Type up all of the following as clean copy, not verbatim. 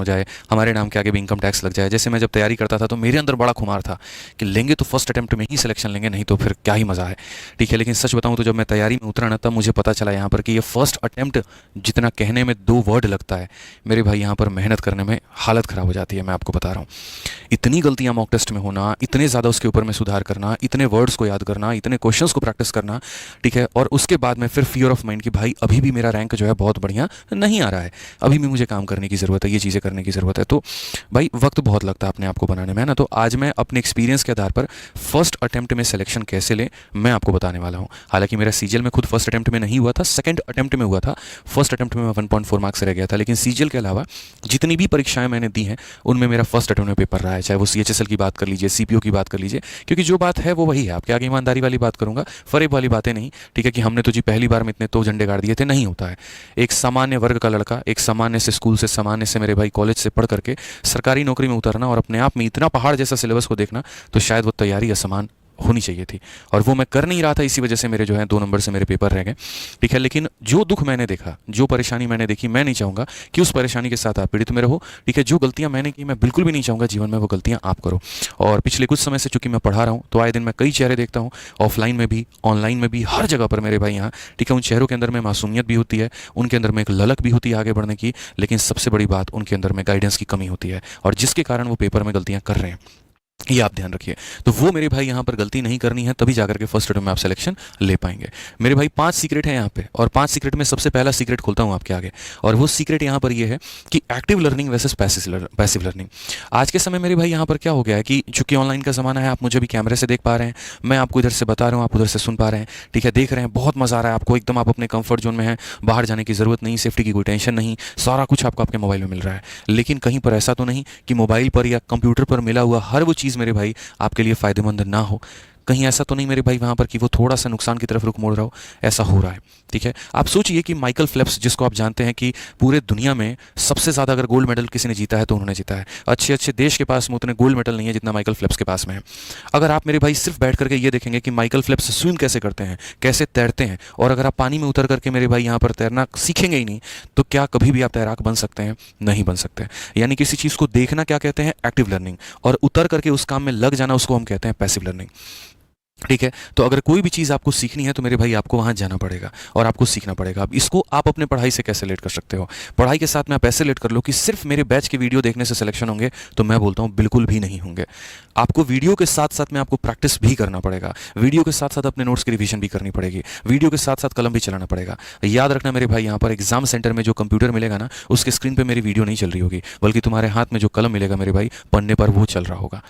हो जाए, हमारे नाम के आगे भी इनकम टैक्स लग जाए। जैसे मैं जब तैयारी करता था तो मेरे अंदर बड़ा खुमार था कि लेंगे तो फर्स्ट अटेम्प्ट में ही सिलेक्शन लेंगे, नहीं तो फिर क्या ही मज़ा है, ठीक है। लेकिन सच बताऊं तो जब मैं तैयारी में उतरा ना, तब मुझे पता चला यहाँ पर कि ये फर्स्ट अटेम्प्ट जितना कहने में 2 वर्ड लगता है, मेरे भाई यहाँ पर मेहनत करने में हालत ख़राब हो जाती है। मैं आपको बता रहा हूँ, इतनी गलतियाँ मॉक टेस्ट में होना, इतने ज़्यादा उसके ऊपर में सुधार करना, इतने वर्ड्स को याद करना, इतने क्वेश्चंस को प्रैक्टिस करना, ठीक है। और उसके बाद में फिर फियर ऑफ माइंड कि भाई अभी भी मेरा रैंक जो है बहुत बढ़िया नहीं आ रहा है, अभी भी मुझे काम करने की ज़रूरत है, ये चीज़ें करने की ज़रूरत है। तो भाई वक्त बहुत लगता है अपने आप को बनाने में, है ना। तो आज मैं अपने एक्सपीरियंस के आधार पर फर्स्ट अटेम्प्ट में सिलेक्शन कैसे लें मैं आपको बताने वाला हूँ। हालांकि मेरा सीजीएल में खुद फर्स्ट अटेम्प्ट में नहीं हुआ था, सेकंड अटेम्प्ट में हुआ था। फर्स्ट अटेम्प्ट में मैं 1.4 मार्क्स से रह गया था, लेकिन सीजीएल के अलावा जितनी भी परीक्षाएं मैंने दी हैं उनमें मेरा फर्स्ट अटेम्प्ट में पेपर रहा है। चाहे वो सीएचएसएल की बात कर लीजिए, सीपीओ की बात कर लीजिए, क्योंकि जो बात है वो वही है। आपके आगे ईमानदारी वाली बात करूंगा, फरेब वाली बातें नहीं, ठीक है। कि हमने तो जी पहली बार में इतने तो झंडे गाड़ दिए थे, नहीं होता है। एक सामान्य वर्ग का लड़का, एक सामान्य से स्कूल से, सामान्य से मेरे भाई कॉलेज से पढ़ करके सरकारी नौकरी में उतरना और अपने आप में इतना पहाड़ जैसा सिलेबस को देखना, तो शायद वो तैयारी असमान होनी चाहिए थी। और वो मैं कर नहीं रहा था, इसी वजह से मेरे जो है 2 नंबर से मेरे पेपर रह गए, ठीक है। लेकिन जो दुख मैंने देखा, जो परेशानी मैंने देखी, मैं नहीं चाहूँगा कि उस परेशानी के साथ आप पीड़ित में रहो, ठीक है। जो गलतियाँ मैंने की, मैं बिल्कुल भी नहीं चाहूँगा जीवन में वो गलतियाँ आप करो। और पिछले कुछ समय से चूंकि मैं पढ़ा रहा हूँ, तो आए दिन मैं कई चेहरे देखता हूँ, ऑफलाइन में भी, ऑनलाइन में भी, हर जगह पर मेरे भाई यहाँ, ठीक है। उन चेहरों के अंदर में मासूमियत भी होती है, उनके अंदर में एक ललक भी होती है आगे बढ़ने की, लेकिन सबसे बड़ी बात उनके अंदर में गाइडेंस की कमी होती है, और जिसके कारण वो पेपर में गलतियाँ कर रहे हैं, ये आप ध्यान रखिए। तो वो मेरे भाई यहाँ पर गलती नहीं करनी है, तभी जाकर के फर्स्ट अटेम्प्ट में आप सिलेक्शन ले पाएंगे। मेरे भाई 5 सीक्रेट है यहाँ पे, और 5 सीक्रेट में सबसे पहला सीक्रेट खोलता हूँ आपके आगे, और वो सीक्रेट यहाँ पर ये है कि active learning versus passive learning. आज के समय मेरे भाई यहाँ पर क्या हो गया है कि चूंकि ऑनलाइन का ज़माना है, आप मुझे भी कैमरे से देख पा रहे हैं, मैं आपको इधर से बता रहा हूँ, आप उधर से सुन पा रहे हैं, ठीक है, देख रहे हैं, बहुत मज़ा आ रहा है आपको, एकदम आप अपने कंफर्ट जोन में हैं, बाहर जाने की ज़रूरत नहीं, सेफ्टी की कोई टेंशन नहीं, सारा कुछ आपको आपके मोबाइल में मिल रहा है। लेकिन कहीं पर ऐसा तो नहीं कि मोबाइल पर या कंप्यूटर पर मिला हुआ हर वो चीज़ मेरे भाई आपके लिए फ़ायदेमंद ना हो। कहीं ऐसा तो नहीं मेरे भाई वहाँ पर कि वो थोड़ा सा नुकसान की तरफ रुख मोड़ रहा हो, ऐसा हो रहा है, ठीक है। आप सोचिए कि माइकल फेल्प्स, जिसको आप जानते हैं कि पूरे दुनिया में सबसे ज़्यादा अगर गोल्ड मेडल किसी ने जीता है तो उन्होंने जीता है। अच्छे अच्छे देश के पास में उतने गोल्ड मेडल नहीं है जितना माइकल फेल्प्स के पास में है। अगर आप मेरे भाई सिर्फ बैठ करके ये देखेंगे कि माइकल फेल्प्स स्विम कैसे करते हैं, कैसे तैरते हैं, और अगर आप पानी में उतर करके मेरे भाई यहाँ पर तैरना सीखेंगे ही नहीं, तो क्या कभी भी आप तैराक बन सकते हैं? नहीं बन सकते। यानी किसी चीज़ को देखना क्या कहते हैं? एक्टिव लर्निंग, और उतर करके उस काम में लग जाना उसको हम कहते हैं पैसिव लर्निंग, ठीक है। तो अगर कोई भी चीज़ आपको सीखनी है तो मेरे भाई आपको वहाँ जाना पड़ेगा और आपको सीखना पड़ेगा। अब इसको आप अपने पढ़ाई से कैसे लेट कर सकते हो? पढ़ाई के साथ में आप ऐसे लेट कर लो कि सिर्फ मेरे बैच के वीडियो देखने से सिलेक्शन होंगे, तो मैं बोलता हूँ बिल्कुल भी नहीं होंगे। आपको वीडियो के साथ साथ में आपको प्रैक्टिस भी करना पड़ेगा, वीडियो के साथ साथ अपने नोट्स की रिवीजन भी करनी पड़ेगी, वीडियो के साथ साथ कलम भी चलाना पड़ेगा। याद रखना मेरे भाई, यहाँ पर एग्जाम सेंटर में जो कंप्यूटर मिलेगा ना, उसके स्क्रीन पर मेरी वीडियो नहीं चल रही होगी, बल्कि तुम्हारे हाथ में जो कलम मिलेगा मेरे भाई पढ़ने पर, वो चल रहा होगा,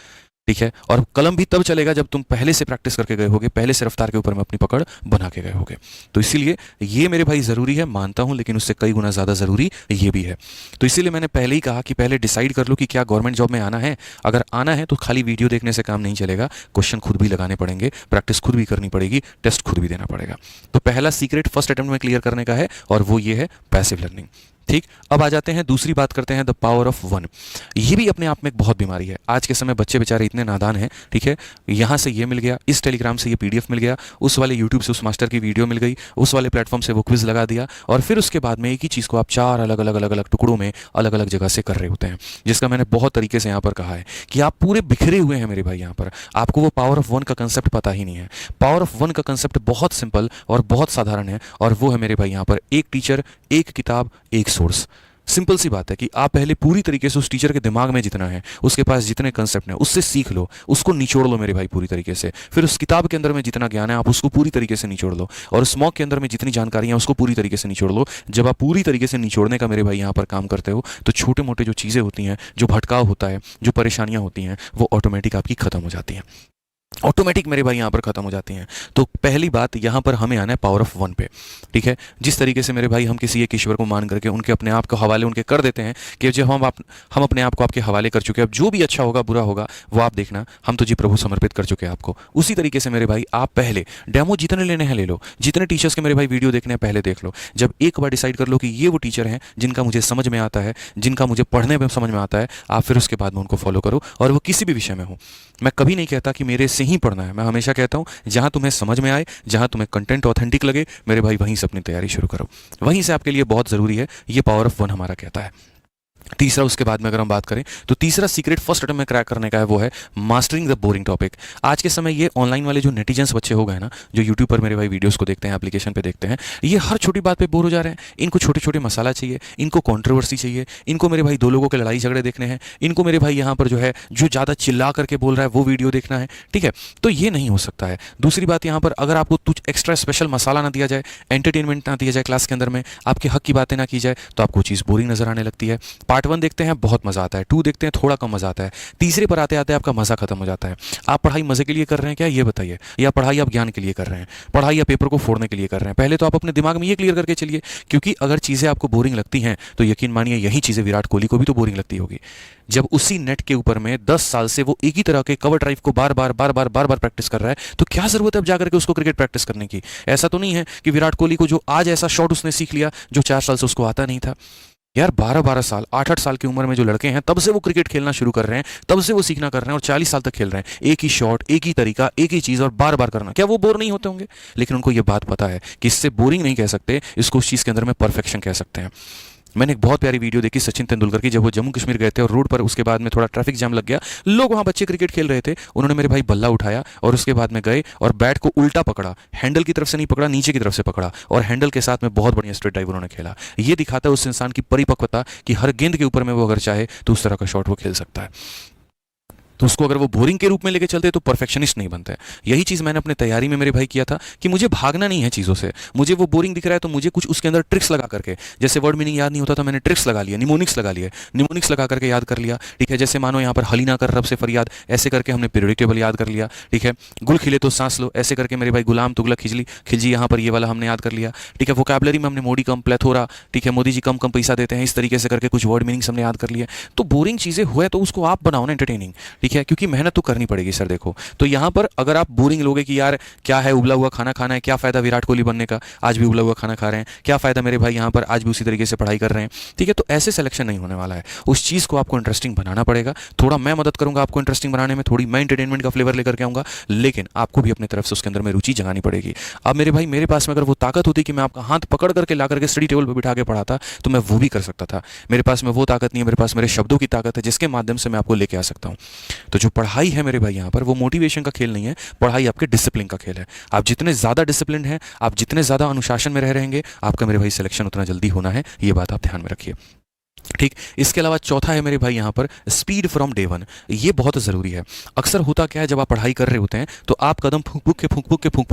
ठीक है। और कलम भी तब चलेगा जब तुम पहले से प्रैक्टिस करके गए होगे, पहले से रफ्तार के ऊपर में अपनी पकड़ बना के गए होगे। तो इसीलिए ये मेरे भाई ज़रूरी है, मानता हूं, लेकिन उससे कई गुना ज़्यादा ज़रूरी ये भी है। तो इसीलिए मैंने पहले ही कहा कि पहले डिसाइड कर लो कि क्या गवर्नमेंट जॉब में आना है। अगर आना है तो खाली वीडियो देखने से काम नहीं चलेगा, क्वेश्चन खुद भी लगाने पड़ेंगे, प्रैक्टिस खुद भी करनी पड़ेगी, टेस्ट खुद भी देना पड़ेगा। तो पहला सीक्रेट फर्स्ट अटेम्प्ट में क्लियर करने का है, और वो ये है पैसिव लर्निंग, ठीक। अब आ जाते हैं, दूसरी बात करते हैं, द पावर ऑफ वन। ये भी अपने आप में एक बहुत बीमारी है। आज के समय बच्चे बेचारे इतने नादान हैं, ठीक है। यहाँ से ये मिल गया, इस टेलीग्राम से ये पीडीएफ मिल गया, उस वाले यूट्यूब से उस मास्टर की वीडियो मिल गई, उस वाले प्लेटफॉर्म से वो क्विज लगा दिया, और फिर उसके बाद में एक ही चीज़ को आप 4 अलग अलग टुकड़ों में अलग अलग जगह से कर रहे होते हैं। जिसका मैंने बहुत तरीके से यहाँ पर कहा है कि आप पूरे बिखरे हुए हैं मेरे भाई यहाँ पर, आपको वो पावर ऑफ वन का कंसेप्ट पता ही नहीं है। पावर ऑफ वन का कंसेप्ट बहुत सिंपल और बहुत साधारण है, और वो है मेरे भाई यहाँ पर एक टीचर, एक किताब, एक सोर्स। सिंपल सी बात है कि आप पहले पूरी तरीके से उस टीचर के दिमाग में जितना है, उसके पास जितने कंसेप्ट हैं, उससे सीख लो, उसको निचोड़ लो मेरे भाई पूरी तरीके से। फिर उस किताब के अंदर में जितना ज्ञान है आप उसको पूरी तरीके से निचोड़ लो, और उस मॉक के अंदर में जितनी जानकारी है उसको पूरी तरीके से निचोड़ लो। जब आप पूरी तरीके से निचोड़ने का मेरे भाई यहाँ पर काम करते हो, तो छोटे मोटे जो चीज़ें होती हैं, जो भटकाव होता है, जो परेशानियाँ होती हैं, वो ऑटोमेटिक आपकी खत्म हो जाती हैं, ऑटोमेटिक मेरे भाई यहाँ पर खत्म हो जाती हैं। तो पहली बात यहाँ पर हमें आना है पावर ऑफ वन पे, ठीक है। जिस तरीके से मेरे भाई हम किसी एक ईश्वर को मान करके उनके अपने आप को हवाले उनके कर देते हैं कि जब हम अपने आप को आपके हवाले कर चुके हैं, अब जो भी अच्छा होगा बुरा होगा वो आप देखना, हम तो जी प्रभु समर्पित कर चुके हैं आपको। उसी तरीके से मेरे भाई आप पहले डेमो जितने लेने हैं ले लो, जितने टीचर्स के मेरे भाई वीडियो देखने हैं पहले देख लो। जब एक बार डिसाइड कर लो कि ये वो टीचर हैं जिनका मुझे समझ में आता है, जिनका मुझे पढ़ने में समझ में आता है, आप फिर उसके बाद में उनको फॉलो करो, और वो किसी भी विषय में हो। मैं कभी नहीं कहता कि मेरे से ही पढ़ना है, मैं हमेशा कहता हूं जहां तुम्हें समझ में आए, जहां तुम्हें कंटेंट ऑथेंटिक लगे, मेरे भाई वहीं से अपनी तैयारी शुरू करो। वहीं से आपके लिए बहुत जरूरी है, ये पावर ऑफ वन हमारा कहता है। तीसरा उसके बाद में अगर हम बात करें तो तीसरा सीक्रेट फर्स्ट अटेम्प्ट में क्रैक करने का है वो है मास्टरिंग द बोरिंग टॉपिक। आज के समय ये ऑनलाइन वाले जो नेटिजन्स बच्चे हो गए ना, जो यूट्यूब पर मेरे भाई वीडियोस को देखते हैं, एप्लीकेशन पे देखते हैं, ये हर छोटी बात पे बोर हो जा रहे हैं। इनको छोटे छोटे मसाला चाहिए, इनको कंट्रोवर्सी चाहिए, इनको मेरे भाई दो लोगों के लड़ाई झगड़े देखने हैं, इनको मेरे भाई यहाँ पर जो है जो ज़्यादा चिल्ला करके बोल रहा है वो वीडियो देखना है। ठीक है, तो ये नहीं हो सकता है। दूसरी बात यहाँ पर, अगर आपको कुछ एक्स्ट्रा स्पेशल मसाला ना दिया जाए, एंटरटेनमेंट ना दिया जाए क्लास के अंदर में, आपके हक की बातें ना की जाए, तो आपको चीज़ बोरिंग नजर आने लगती है। पार्ट 1 देखते हैं, बहुत मजा आता है, 2 देखते हैं, थोड़ा कम मजा आता है, तीसरे पर आते आते आपका मजा खत्म हो जाता है। आप पढ़ाई मजे के लिए कर रहे हैं क्या, ये बताइए, या पढ़ाई आप ज्ञान के लिए कर रहे हैं, पढ़ाई या पेपर को फोड़ने के लिए कर रहे हैं? पहले तो आप अपने दिमाग में ये क्लियर करके चलिए, क्योंकि अगर चीजें आपको बोरिंग लगती हैं तो यकीन मानिए यही चीजें विराट कोहली को भी तो बोरिंग लगती होगी। जब उसी नेट के ऊपर में 10 साल से वो एक ही तरह के कवर ड्राइव को बार बार बार बार बार बार प्रैक्टिस कर रहा है, तो क्या जरूरत है अब जाकर के उसको क्रिकेट प्रैक्टिस करने की? ऐसा तो नहीं है कि विराट कोहली को जो आज ऐसा शॉट उसने सीख लिया जो 4 साल से उसको आता नहीं था। यार 12-12 साल, 8-8 साल की उम्र में जो लड़के हैं, तब से वो क्रिकेट खेलना शुरू कर रहे हैं, तब से वो सीखना कर रहे हैं और 40 साल तक खेल रहे हैं। एक ही शॉट, एक ही तरीका, एक ही चीज़ और बार बार करना। क्या वो बोर नहीं होते होंगे? लेकिन उनको ये बात पता है कि इससे बोरिंग नहीं कह सकते, इसको उस चीज़ के अंदर में परफेक्शन कह सकते हैं। मैंने एक बहुत प्यारी वीडियो देखी सचिन तेंदुलकर की, जब वो जम्मू कश्मीर गए थे और रोड पर उसके बाद में थोड़ा ट्रैफिक जाम लग गया, लोग वहाँ बच्चे क्रिकेट खेल रहे थे, उन्होंने मेरे भाई बल्ला उठाया और उसके बाद में गए और बैट को उल्टा पकड़ा, हैंडल की तरफ से नहीं पकड़ा, नीचे की तरफ से पकड़ा और हैंडल के साथ में बहुत बढ़िया स्ट्रेट ड्राइव उन्होंने खेला। ये दिखाता है उस इंसान की परिपक्वता कि हर गेंद के ऊपर में वो अगर चाहे तो उस तरह का शॉट वो खेल सकता है। तो उसको अगर वो बोरिंग के रूप में लेके चलते तो परफेक्शनिस्ट नहीं बनते। यही चीज़ मैंने अपने तैयारी में मेरे भाई किया था कि मुझे भागना नहीं है चीज़ों से, मुझे वो बोरिंग दिख रहा है तो मुझे कुछ उसके अंदर ट्रिक्स लगा करके, जैसे वर्ड मीनिंग याद नहीं होता तो मैंने ट्रिक्स लगा लिया, निमोनिक्स लगा लिए, निमोनिक्स लगा करके याद कर लिया। ठीक है, जैसे मानो यहाँ पर हलीना कर रब से फरियाद, ऐसे करके हमने पीरियडिक टेबल याद कर लिया। ठीक है, गुल खिले तो सांस लो, ऐसे करके मेरे भाई गुलाम तुगलक खिजली खिलजी, यहाँ पर ये वाला हमने याद कर लिया। ठीक है, वोकैबलरी में हमने मोदी कम प्लेथोरा, ठीक है, मोदी जी कम कम पैसा देते हैं, इस तरीके से करके कुछ वर्ड मीनिंग्स हमने याद कर लिए। तो बोरिंग चीज़ें हुए तो उसको आप बनाओ ना एंटरटेनिंग। ठीक है, क्योंकि मेहनत तो करनी पड़ेगी सर। देखो, तो यहां पर अगर आप बोरिंग लोगे कि यार क्या है उबला हुआ खाना खाना है, क्या फायदा विराट कोहली बनने का, आज भी उबला हुआ खाना खा रहे हैं, क्या फायदा मेरे भाई यहां पर आज भी उसी तरीके से पढ़ाई कर रहे हैं। ठीक है, तो ऐसे सिलेक्शन नहीं होने वाला है। उस चीज को आपको इंटरेस्टिंग बनाना पड़ेगा। थोड़ा मैं मदद करूंगा आपको इंटरेस्टिंग बनाने में, थोड़ी मैं एंटरटेनमेंट का फ्लेवर लेकर के आऊंगा, लेकिन आपको भी अपनी तरफ से उसके अंदर में रुचि जगानी पड़ेगी। अब मेरे भाई मेरे पास में अगर वो ताकत होती कि मैं आपका हाथ पकड़ करके ला करके स्टडी टेबल पर बिठा के पढ़ाता तो मैं वो भी कर सकता था। मेरे पास में वो ताकत नहीं है, मेरे पास मेरे शब्दों की ताकत है जिसके माध्यम से मैं आपको लेके आ सकता हूं। तो जो पढ़ाई है मेरे भाई यहाँ पर वो मोटिवेशन का खेल नहीं है, पढ़ाई आपके डिसिप्लिन का खेल है। आप जितने ज़्यादा डिसिप्लिन हैं, आप जितने ज़्यादा अनुशासन में रहेंगे, आपका मेरे भाई सिलेक्शन उतना जल्दी होना है। ये बात आप ध्यान में रखिए। ठीक, इसके अलावा चौथा है मेरे भाई यहाँ पर स्पीड फ्रॉम डे वन। ये बहुत ज़रूरी है। अक्सर होता क्या है, जब आप पढ़ाई कर रहे होते हैं तो आप कदम फूंक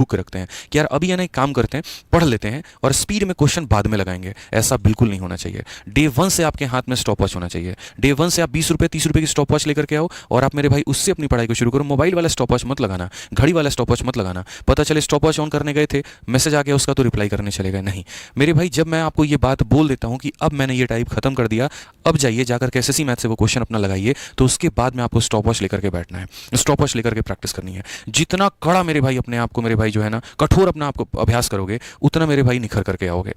के रखते हैं कि यार अभी यानी एक काम करते हैं, पढ़ लेते हैं और स्पीड में क्वेश्चन बाद में लगाएंगे। ऐसा बिल्कुल नहीं होना चाहिए। डे वन से आपके हाथ में स्टॉप वॉच होना चाहिए। डे वन से आप 20 रुपये 30 रुपये की स्टॉप वॉच लेकर के आओ और आप मेरे भाई उससे अपनी पढ़ाई को शुरू करो। मोबाइल वाला स्टॉप वॉच मत लगाना, घड़ी वाला स्टॉप वॉच मत लगाना। पता चले स्टॉप वॉच ऑन करने गए थे, मैसेज आ गया उसका तो रिप्लाई करने चले गए। नहीं मेरे भाई, जब मैं आपको ये बात बोल देता हूँ कि अब मैंने ये टाइप खत्म कर दिया, अब जाइए जाकर के एसएससी मैथ से वो क्वेश्चन अपना लगाइए, तो उसके बाद में आपको स्टॉप वॉच लेकर के बैठना है, स्टॉप वॉच लेकर के प्रैक्टिस करनी है। जितना कड़ा मेरे भाई अपने आप को मेरे भाई जो है ना कठोर अपना आपको अभ्यास करोगे, उतना मेरे भाई निखर करके आओगे।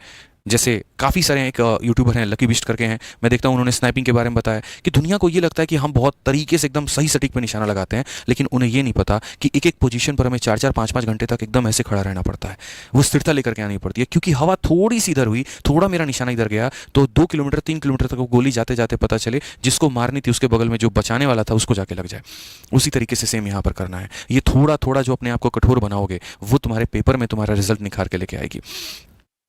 जैसे काफ़ी सारे एक यूट्यूबर हैं, लकी बिस्ट करके हैं, मैं देखता हूँ उन्होंने स्नैपिंग के बारे में बताया कि दुनिया को ये लगता है कि हम बहुत तरीके से एकदम सही सटीक पे निशाना लगाते हैं, लेकिन उन्हें ये नहीं पता कि एक एक पोजीशन पर हमें 4-4 5-5 घंटे तक एकदम ऐसे खड़ा रहना पड़ता है। वो स्थिरता लेकर के आनी पड़ती है, क्योंकि हवा थोड़ी सी इधर हुई, थोड़ा मेरा निशाना इधर गया तो 2 किलोमीटर 3 किलोमीटर तक वो गोली जाते जाते पता चले जिसको मारनी थी उसके बगल में जो बचाने वाला था उसको जाके लग जाए। उसी तरीके से सेम यहाँ पर करना है। ये थोड़ा थोड़ा जो अपने आप को कठोर बनाओगे वो तुम्हारे पेपर में तुम्हारा रिजल्ट निखार के लेके आएगी।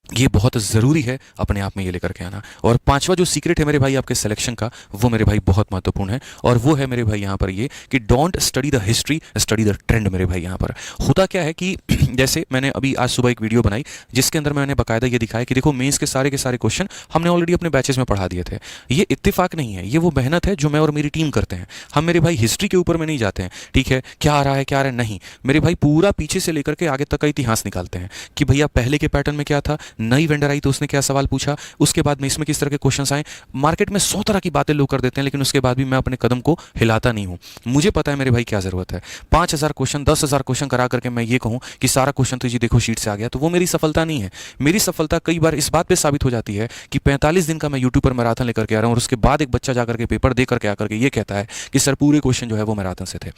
ये बहुत ज़रूरी है अपने आप में ये लेकर के आना। और पांचवा जो सीक्रेट है मेरे भाई आपके सिलेक्शन का, वो मेरे भाई बहुत महत्वपूर्ण है, और वो है मेरे भाई यहाँ पर ये कि don't study the history, study the trend. मेरे भाई यहाँ पर होता क्या है कि जैसे मैंने अभी आज सुबह एक वीडियो बनाई जिसके अंदर मैंने बाकायदा ये दिखाया कि देखो मेंस के सारे क्वेश्चन हमने ऑलरेडी अपने बैचेस में पढ़ा दिए थे। ये इत्तेफाक नहीं है, ये वो मेहनत है जो मैं और मेरी टीम करते हैं। हम मेरे भाई हिस्ट्री के ऊपर में नहीं जाते हैं, ठीक है, क्या आ रहा है क्या आ रहा है, नहीं। मेरे भाई पूरा पीछे से लेकर के आगे तक का इतिहास निकालते हैं कि भैया पहले के पैटर्न में क्या था, नई वेंडर आई तो उसने क्या सवाल पूछा, उसके बाद में इसमें किस तरह के क्वेश्चंस आए। मार्केट में 100 तरह की बातें लोग कर देते हैं, लेकिन उसके बाद भी मैं अपने कदम को हिलाता नहीं हूं। मुझे पता है मेरे भाई क्या जरूरत है। 5000 क्वेश्चन 10,000 क्वेश्चन करा करके मैं ये कहूं कि सारा क्वेश्चन तो जी देखो शीट से आ गया, तो वो मेरी सफलता नहीं है। मेरी सफलता कई बार इस बात पर साबित हो जाती है कि 45 दिन का मैं यूट्यूब पर मैराथन लेकर के आ रहा हूं और उसके बाद एक बच्चा जाकर के पेपर दे करके आकर के ये कहता है कि सर पूरे क्वेश्चन जो है वो मैराथन से थे।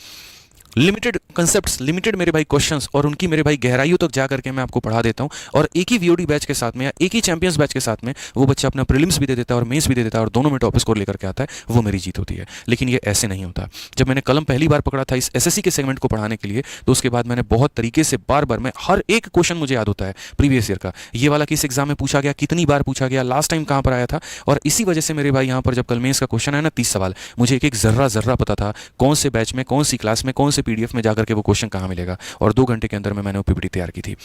लिमिटेड कंसेप्ट्स, लिमिटेड मेरे भाई क्वेश्चंस, और उनकी मेरे भाई गहराइयों तक जा करके मैं आपको पढ़ा देता हूं। और एक ही वीओडी बैच के साथ में या एक ही चैंपियंस बैच के साथ में वो बच्चा अपना प्रीलिम्स भी दे देता है और मेंस भी दे देता है और दोनों में टॉप स्कोर लेकर के आता है, वो मेरी जीत होती है। लेकिन ये ऐसे नहीं होता। जब मैंने कलम पहली बार पकड़ा था इस एसएससी के सेगमेंट को पढ़ाने के लिए, तो उसके बाद मैंने बहुत तरीके से बार बार, मैं हर एक क्वेश्चन मुझे याद होता है प्रीवियस ईयर का, ये वाला किस एग्जाम में पूछा गया, कितनी बार पूछा गया, लास्ट टाइम कहां पर आया था। और इसी वजह से मेरे भाई यहाँ पर जब कल मेंस का क्वेश्चन आया ना 30 सवाल, मुझे एक एक जर्रा जर्रा पता था कौन से बैच में, कौन सी क्लास में, कौन से पीडीएफ में जाकर के वो क्वेश्चन कहाँ मिलेगा, और 2 घंटे के अंदर में मैंने वो पीपीटी तैयार की थी।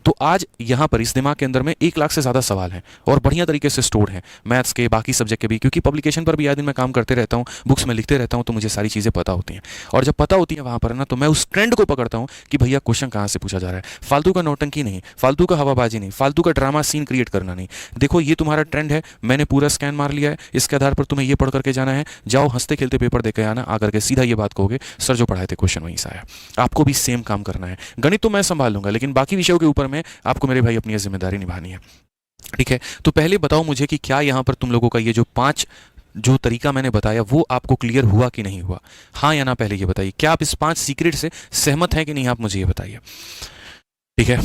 तो आज यहाँ पर इस दिमाग के अंदर में 1 लाख से ज़्यादा सवाल हैं और बढ़िया तरीके से स्टोर हैं, मैथ्स के, बाकी सब्जेक्ट के भी, क्योंकि पब्लिकेशन पर भी आए दिन मैं काम करते रहता हूँ, बुक्स में लिखते रहता हूँ, तो मुझे सारी चीज़ें पता होती हैं। और जब पता होती है वहाँ पर ना, तो मैं उस ट्रेंड को पकड़ता हूँ कि भैया क्वेश्चन कहाँ से पूछा जा रहा है। फालतू का नौटंकी नहीं, फालतू का हवाबाजी नहीं, फालतू का ड्रामा सीन क्रिएट करना नहीं। देखो ये तुम्हारा ट्रेंड है, मैंने पूरा स्कैन मार लिया है, इसके आधार पर तुम्हें ये पढ़ करके जाना है, जाओ हंसते खेलते पेपर देकर आना, आकर के सीधा ये बात कहोगे सर जो पढ़ाए थे क्वेश्चन वहीं से आया। आपको भी सेम काम करना है। गणित तो मैं संभाल लूंगा, लेकिन बाकी विषयों के ऊपर में आपको मेरे भाई अपनी ये जिम्मेदारी निभानी है। ठीक है, तो पहले बताओ मुझे कि क्या यहाँ पर तुम लोगों का ये जो 5 जो तरीका मैंने बताया वो आपको क्लियर हुआ कि नहीं हुआ, हाँ या ना, पहले ये बताइए। क्या आप इस 5 सीक्रेट से सहमत हैं कि नहीं, आप मुझे ये बताइए। ठीक है,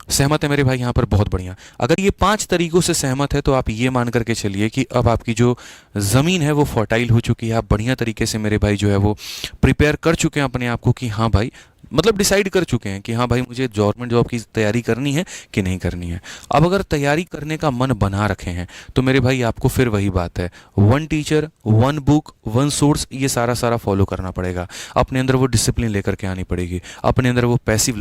सहमत है मेरे भाई यहाँ पर, बहुत बढ़िया। अगर ये 5 तरीकों से सहमत है तो आप ये मान करके चलिए कि अब आपकी जो ज़मीन है वो फर्टाइल हो चुकी है। आप बढ़िया तरीके से मेरे भाई जो है वो प्रिपेयर कर चुके हैं अपने आप को कि हाँ भाई, मतलब डिसाइड कर चुके हैं कि हाँ भाई मुझे गवर्नमेंट जॉब की तैयारी करनी है कि नहीं करनी है। अब अगर तैयारी करने का मन बना रखे हैं तो मेरे भाई आपको फिर वही बात है, 1 टीचर 1 बुक 1 सोर्स, ये सारा सारा फॉलो करना पड़ेगा। अपने अंदर वो डिसिप्लिन लेकर के आनी पड़ेगी, अपने अंदर वो पैसिव